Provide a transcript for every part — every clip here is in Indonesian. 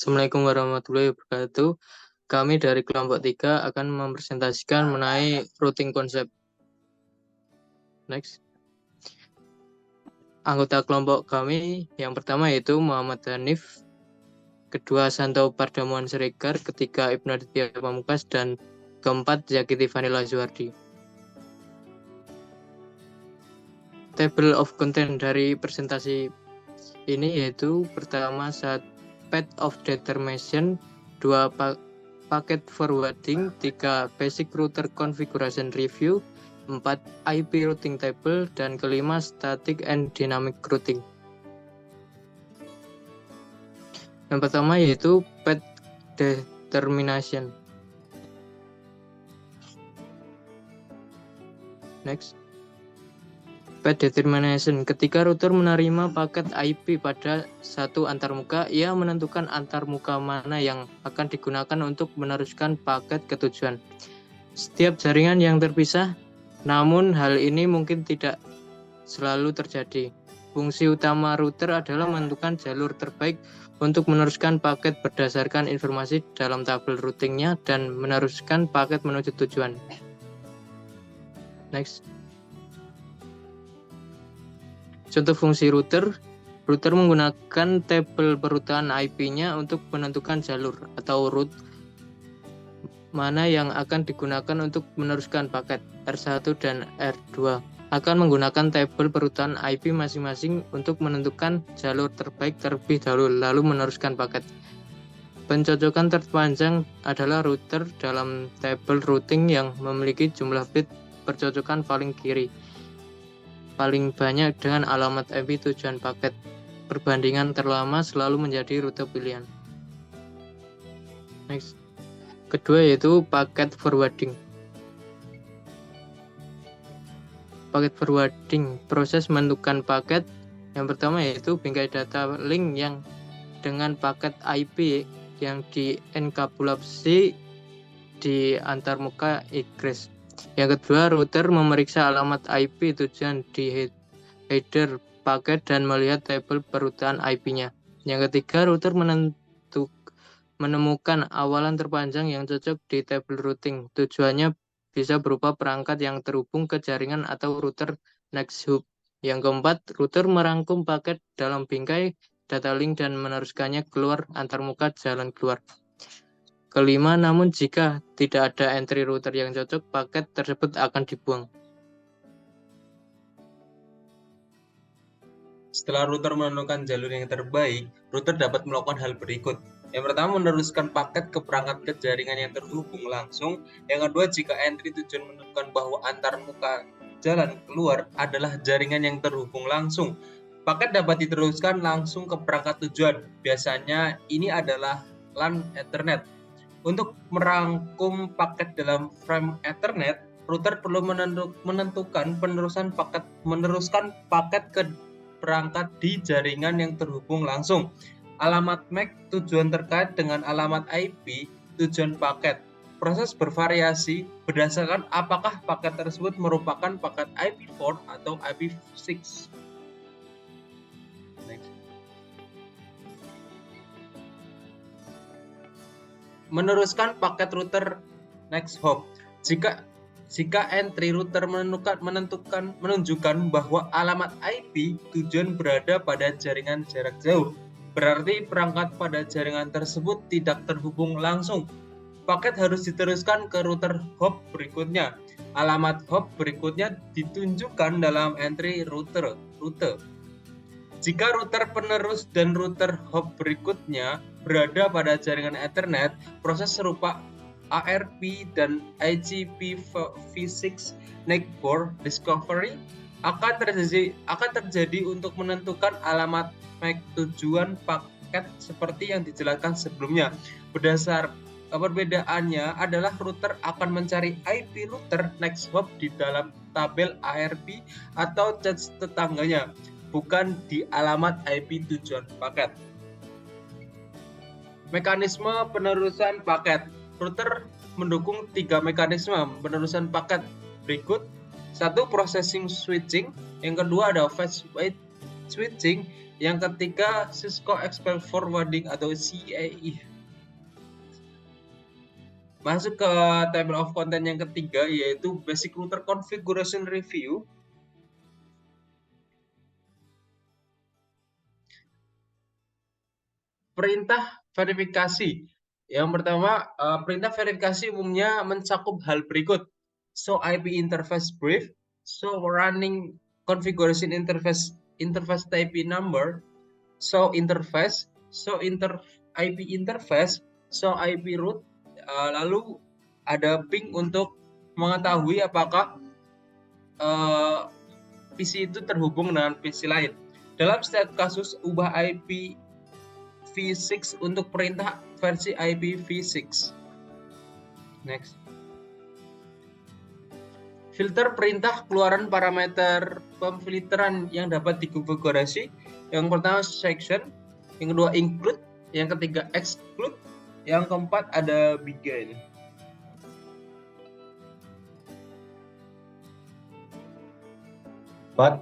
Assalamualaikum warahmatullahi wabarakatuh. Kami dari kelompok 3 akan mempresentasikan mengenai routing konsep. Next. Anggota kelompok kami yang pertama yaitu Muhammad Hanif, kedua Santo Pardamuan Siregar, ketiga Ibnu Aditya Pamungkas, dan keempat Zaki Tifanila Zuhardi. Table of content dari presentasi ini yaitu pertama path of determination, 2 packet forwarding, 3 basic router configuration review, 4 IP routing table, dan kelima static and dynamic routing. Yang pertama yaitu path determination. Next. Path determination. Ketika router menerima paket IP pada satu antarmuka, ia menentukan antarmuka mana yang akan digunakan untuk meneruskan paket ke tujuan. Setiap jaringan yang terpisah, namun hal ini mungkin tidak selalu terjadi. Fungsi utama router adalah menentukan jalur terbaik untuk meneruskan paket berdasarkan informasi dalam tabel routingnya dan meneruskan paket menuju tujuan. Next. Contoh fungsi router menggunakan tabel perutan IP-nya untuk menentukan jalur atau route mana yang akan digunakan untuk meneruskan paket R1 dan R2. Akan menggunakan tabel perutan IP masing-masing untuk menentukan jalur terbaik terlebih dahulu, lalu meneruskan paket. Pencocokan terpanjang adalah router dalam tabel routing yang memiliki jumlah bit percocokan paling kiri paling banyak dengan alamat IP tujuan paket. Perbandingan terlama selalu menjadi rute pilihan. Next. Kedua yaitu paket forwarding. Paket forwarding, proses menentukan paket. Yang pertama yaitu bingkai data link yang dengan paket IP yang dienkapsulasi di antarmuka egress. Yang kedua, router memeriksa alamat IP tujuan di header paket dan melihat tabel perutan IP-nya. Yang ketiga, router menemukan awalan terpanjang yang cocok di tabel routing. Tujuannya bisa berupa perangkat yang terhubung ke jaringan atau router next hub. Yang keempat, router merangkum paket dalam bingkai data link dan meneruskannya keluar antarmuka jalan keluar. Kelima, namun jika tidak ada entry router yang cocok, paket tersebut akan dibuang. Setelah router menentukan jalur yang terbaik, router dapat melakukan hal berikut. Yang pertama, meneruskan paket ke perangkat ke jaringan yang terhubung langsung. Yang kedua, jika entry tujuan menentukan bahwa antarmuka jalan keluar adalah jaringan yang terhubung langsung, paket dapat diteruskan langsung ke perangkat tujuan. Biasanya ini adalah LAN Ethernet. Untuk merangkum paket dalam frame Ethernet, router perlu menentukan meneruskan paket ke perangkat di jaringan yang terhubung langsung. Alamat MAC tujuan terkait dengan alamat IP tujuan paket. Proses bervariasi berdasarkan apakah paket tersebut merupakan paket IP4 atau IP6. Meneruskan paket router next hop. Jika entry router menunjukkan bahwa alamat IP tujuan berada pada jaringan jarak jauh, berarti perangkat pada jaringan tersebut tidak terhubung langsung. Paket harus diteruskan ke router hop berikutnya. Alamat hop berikutnya ditunjukkan dalam entry rute. Jika router penerus dan router hop berikutnya berada pada jaringan Ethernet, proses serupa ARP dan IPv6 network discovery akan terjadi untuk menentukan alamat MAC tujuan paket seperti yang dijelaskan sebelumnya. Perbedaannya adalah router akan mencari IP router next hop di dalam tabel ARP atau cache tetangganya, bukan di alamat IP tujuan paket. Mekanisme penerusan paket. Router mendukung 3 mekanisme penerusan paket berikut. 1. Processing switching. Yang kedua ada fast wait switching. Yang ketiga, Cisco Expert Forwarding atau CAE. Masuk ke table of content yang ketiga, yaitu Basic Router Configuration Review. Perintah verifikasi. Yang pertama, perintah verifikasi umumnya mencakup hal berikut. Show IP interface brief, show running configuration interface IP number, show interface, show IP interface, show IP root, lalu ada ping untuk mengetahui apakah PC itu terhubung dengan PC lain. Dalam setiap kasus, ubah IP v6 untuk perintah versi IPv6. Next. Filter perintah keluaran parameter pemfilteran yang dapat dikonfigurasi. Yang pertama section, yang kedua include, yang ketiga exclude, yang keempat ada begin.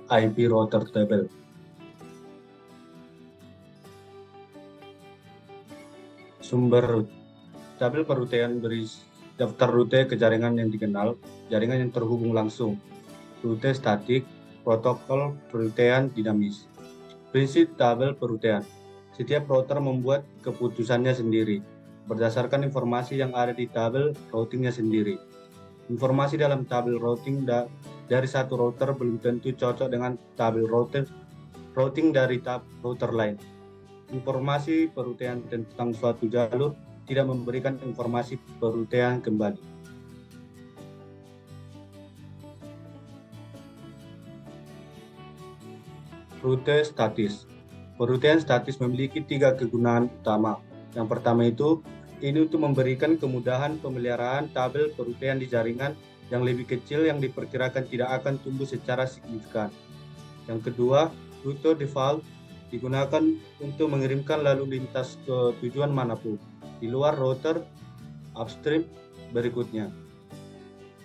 IP router table. Sumber root. Tabel perrutean berisi daftar rute ke jaringan yang dikenal, jaringan yang terhubung langsung, rute statik, protokol perrutean dinamis. Prinsip tabel perrutean. Setiap router membuat keputusannya sendiri, berdasarkan informasi yang ada di tabel routingnya sendiri. Informasi dalam tabel routing dari satu router belum tentu cocok dengan tabel routing dari router lain. Informasi perrutean tentang suatu jalur tidak memberikan informasi perrutean kembali. Rute statis. Perrutean statis memiliki 3 kegunaan utama. Yang pertama itu, ini untuk memberikan kemudahan pemeliharaan tabel perrutean di jaringan yang lebih kecil yang diperkirakan tidak akan tumbuh secara signifikan. Yang kedua, rute default digunakan untuk mengirimkan lalu lintas ke tujuan manapun di luar router upstream berikutnya.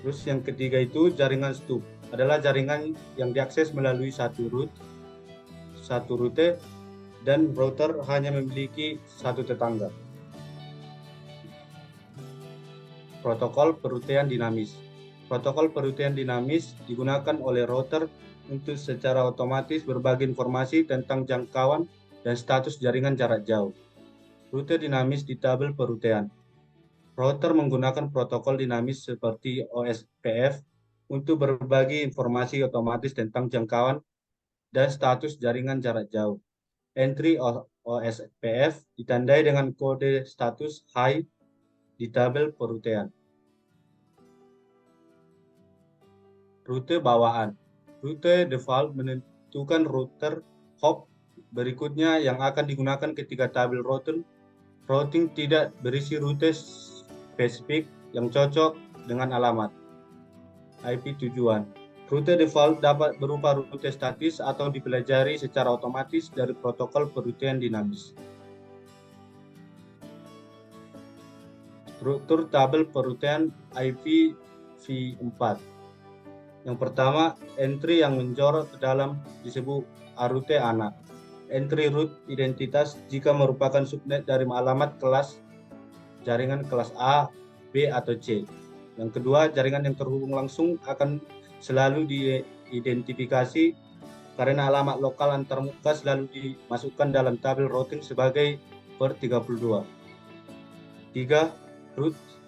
Terus yang ketiga itu jaringan stub, adalah jaringan yang diakses melalui satu rute dan router hanya memiliki satu tetangga. Protokol perrutean dinamis. Protokol perrutean dinamis digunakan oleh router untuk secara otomatis berbagi informasi tentang jangkauan dan status jaringan jarak jauh. Rute dinamis di tabel perrutean. Router menggunakan protokol dinamis seperti OSPF untuk berbagi informasi otomatis tentang jangkauan dan status jaringan jarak jauh. Entry OSPF ditandai dengan kode status high di tabel perrutean. Rute bawaan. Rute default menentukan router hop berikutnya yang akan digunakan ketika tabel routing tidak berisi rute spesifik yang cocok dengan alamat IP tujuan. Rute default dapat berupa rute statis atau dipelajari secara otomatis dari protokol perrutean dinamis. Struktur tabel perrutean IPv4. Yang pertama, entry yang menjorok ke dalam disebut rute anak. Entry root identitas jika merupakan subnet dari alamat kelas jaringan kelas A, B, atau C. Yang kedua, jaringan yang terhubung langsung akan selalu diidentifikasi karena alamat lokal antarmuka selalu dimasukkan dalam tabel routing sebagai per 32. 3.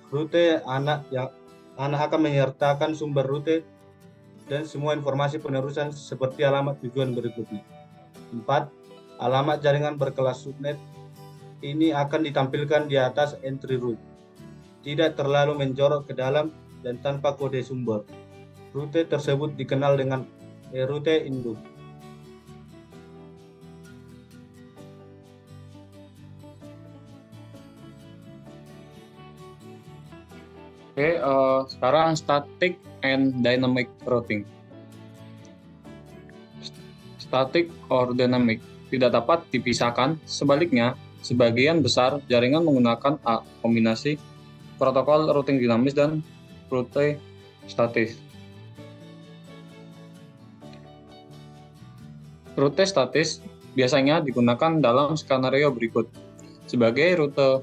Rute anak yang akan menyertakan sumber rute dan semua informasi penerusan seperti alamat tujuan berikutnya. 4. Alamat jaringan berkelas subnet ini akan ditampilkan di atas entry root. Tidak terlalu menjorok ke dalam dan tanpa kode sumber. Rute tersebut dikenal dengan rute induk. Oke, sekarang static and dynamic routing. Static or dynamic tidak dapat dipisahkan, sebaliknya, sebagian besar jaringan menggunakan kombinasi protokol routing dinamis dan rute statis. Rute statis biasanya digunakan dalam skenario berikut sebagai rute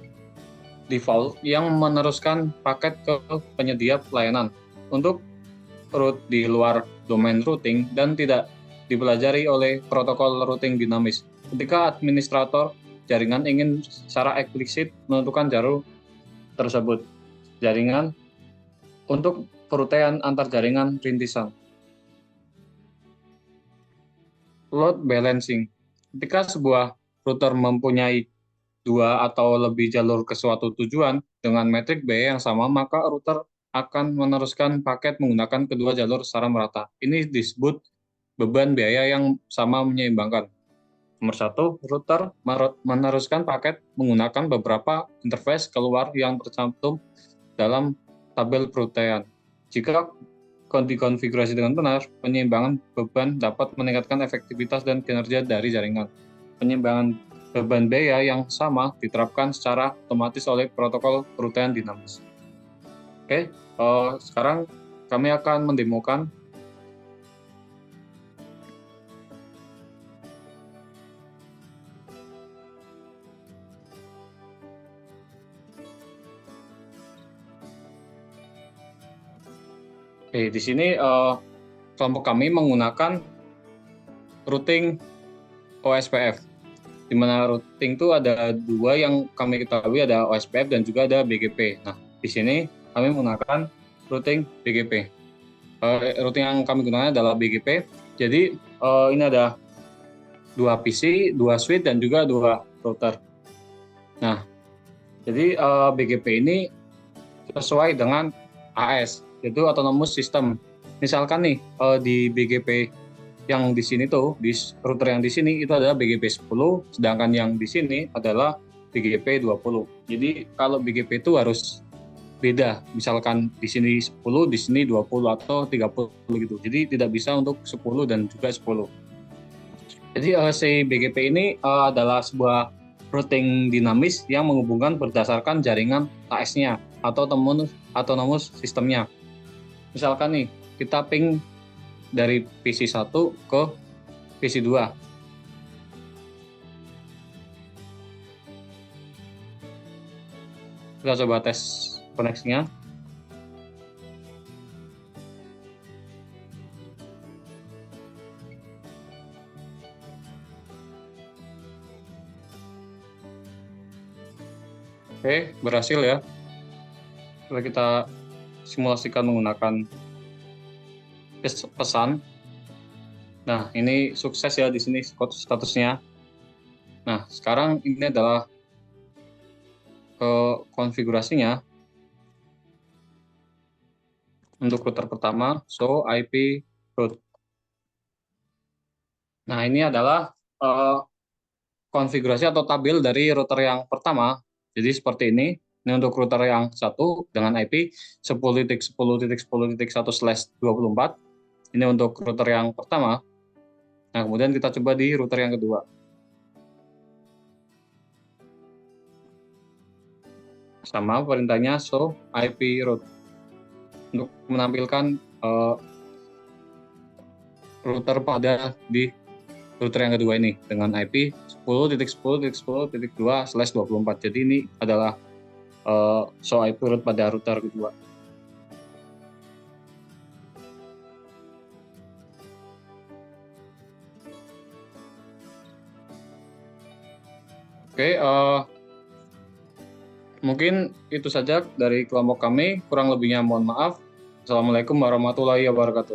default yang meneruskan paket ke penyedia pelayanan untuk route di luar domain routing dan tidak dipelajari oleh protokol routing dinamis. Ketika administrator jaringan ingin secara eksplisit menentukan jalur tersebut jaringan untuk perutaian antar jaringan rintisan. Load balancing. Ketika sebuah router mempunyai 2 atau lebih jalur ke suatu tujuan dengan metrik biaya yang sama, maka router akan meneruskan paket menggunakan kedua jalur secara merata. Ini disebut beban biaya yang sama menyeimbangkan. Nomor 1, router meneruskan paket menggunakan beberapa interface keluar yang tercantum dalam tabel perutaian. Jika dikonfigurasi dengan benar, penyeimbangan beban dapat meningkatkan efektivitas dan kinerja dari jaringan. Penyeimbangan beban biaya yang sama diterapkan secara otomatis oleh protokol perutaian dinamis. Oke, sekarang kami akan mendemokan di sini kelompok kami menggunakan routing OSPF, di mana routing itu ada 2 yang kami ketahui, ada OSPF dan juga ada BGP. Nah, di sini kami menggunakan routing BGP. Routing yang kami gunakan adalah BGP. Jadi ini ada 2 PC, 2 switch dan juga 2 router. Nah, jadi BGP ini sesuai dengan AS, yaitu autonomous system. Misalkan nih di BGP yang di sini tuh, di router yang di sini itu adalah BGP 10, sedangkan yang di sini adalah BGP 20. Jadi kalau BGP itu harus beda, misalkan di sini 10, di sini 20 atau 30 gitu. Jadi tidak bisa untuk 10 dan juga 10. Jadi si BGP ini adalah sebuah routing dinamis yang menghubungkan berdasarkan jaringan AS-nya atau autonomous sistemnya. Misalkan nih, kita ping dari PC 1 ke PC 2. Kita coba tes koneksinya. Oke, berhasil ya. Coba kita simulasikan menggunakan pesan. Nah, ini sukses ya di sini statusnya. Nah, sekarang ini adalah konfigurasinya. Untuk router pertama, show IP route. Nah, ini adalah konfigurasi atau tabel dari router yang pertama. Jadi seperti ini. Ini untuk router yang 1 dengan IP 10.10.10.1/24. Ini untuk router yang pertama. Nah, kemudian kita coba di router yang kedua. Sama perintahnya show IP route. Untuk menampilkan router pada di router yang kedua ini dengan IP 10.10.10.2/24. Jadi ini adalah show IP route pada router kedua. Oke, mungkin itu saja dari kelompok kami. Kurang lebihnya mohon maaf. Assalamualaikum warahmatullahi wabarakatuh.